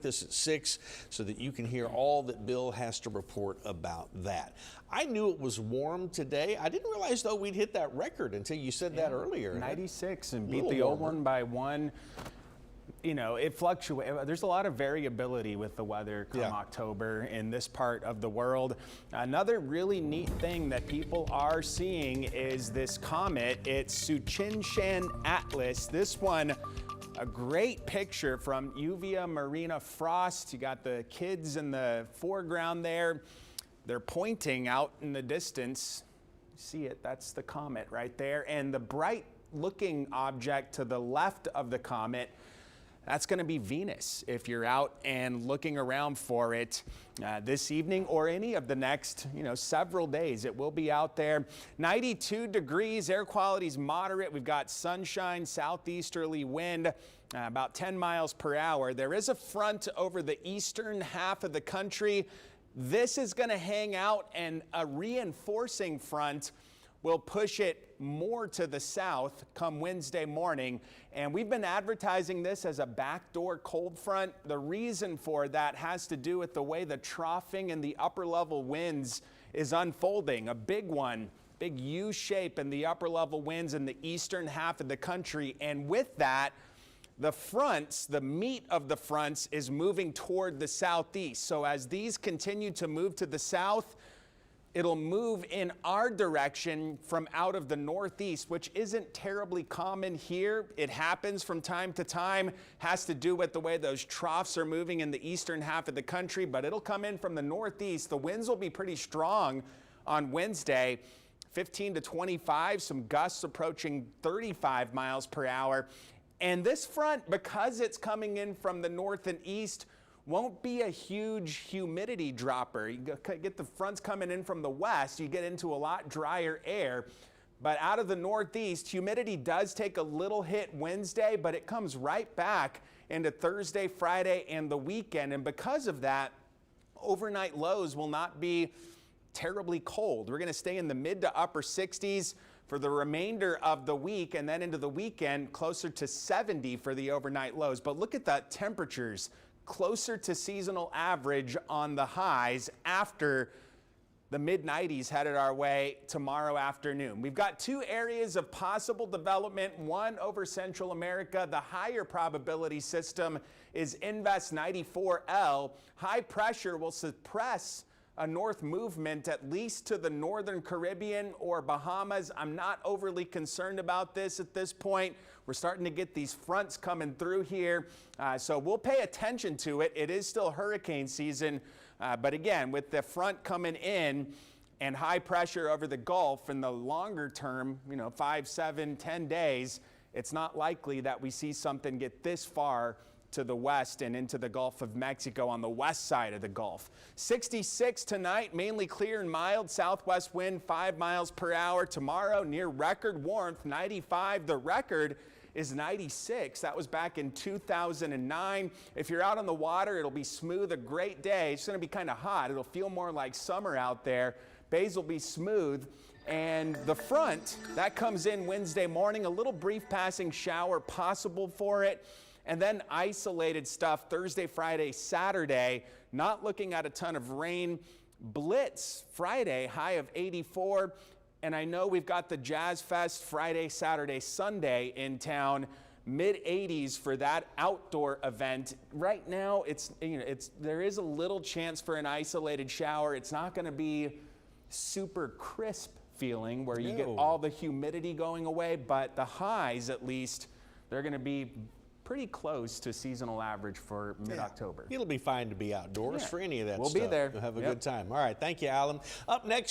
This at 6 so that you can hear all that Bill has to report about that. I knew it was warm today. I didn't realize, though, we'd hit that record until you said that earlier. 96 and beat the old one by 1. You know, it fluctuates. There's a lot of variability with the weather come October in this part of the world. Another really neat thing that people are seeing is this comet. It's Tsuchinshan Atlas. This one, a great picture from Uvea Marina Frost. You got the kids in the foreground there. They're pointing out in the distance. See it? That's the comet right there. And the bright looking object to the left of the comet, that's going to be Venus if you're out and looking around for it this evening or any of the next, several days. It will be out there. 92 degrees, air quality's moderate. We've got sunshine, southeasterly wind, about 10 miles per hour. There is a front over the eastern half of the country. This is going to hang out, and a reinforcing front will push it more to the south come Wednesday morning. And we've been advertising this as a backdoor cold front. The reason for that has to do with the way the troughing and the upper level winds is unfolding. A big one, big U shape in the upper level winds in the eastern half of the country. And with that, the fronts, the meat of the fronts is moving toward the southeast. So as these continue to move to the south, it'll move in our direction from out of the northeast, which isn't terribly common here. It happens from time to time, has to do with the way those troughs are moving in the eastern half of the country, but it'll come in from the northeast. The winds will be pretty strong on Wednesday, 15 to 25, some gusts approaching 35 miles per hour. And this front, because it's coming in from the north and east, won't be a huge humidity dropper. You get the fronts coming in from the west, you get into a lot drier air. But out of the northeast, humidity does take a little hit Wednesday, but it comes right back into Thursday, Friday, and the weekend. And because of that, overnight lows will not be terribly cold. We're going to stay in the mid to upper 60s for the remainder of the week, and then into the weekend, closer to 70 for the overnight lows. But look at the temperatures, closer to seasonal average on the highs after the mid-90s headed our way tomorrow afternoon. We've got two areas of possible development, one over Central America. The higher probability system is Invest 94L. High pressure will suppress a north movement at least to the northern Caribbean or Bahamas. I'm not overly concerned about this at this point. We're starting to get these fronts coming through here, so we'll pay attention to it. It is still hurricane season, but again, with the front coming in and high pressure over the Gulf in the longer term, 5, 7, 10 days, it's not likely that we see something get this far to the west and into the Gulf of Mexico on the west side of the Gulf. 66 tonight, mainly clear and mild, southwest wind 5 miles per hour. Tomorrow, near record warmth, 95. The record is 96. That was back in 2009. If you're out on the water, it'll be smooth, a great day. It's going to be kind of hot. It'll feel more like summer out there. Bays will be smooth. And the front, that comes in Wednesday morning, a little brief passing shower possible for it. And then isolated stuff Thursday, Friday, Saturday. Not looking at a ton of rain. Blitz Friday, high of 84. And I know we've got the Jazz Fest Friday, Saturday, Sunday in town. Mid-80s for that outdoor event. Right now, there is a little chance for an isolated shower. It's not going to be super crisp feeling where you get all the humidity going away, but the highs, at least, they're going to be pretty close to seasonal average for mid-October. It'll be fine to be outdoors for any of that stuff. We'll be there. You'll have a good time. All right. Thank you, Alan. Up next.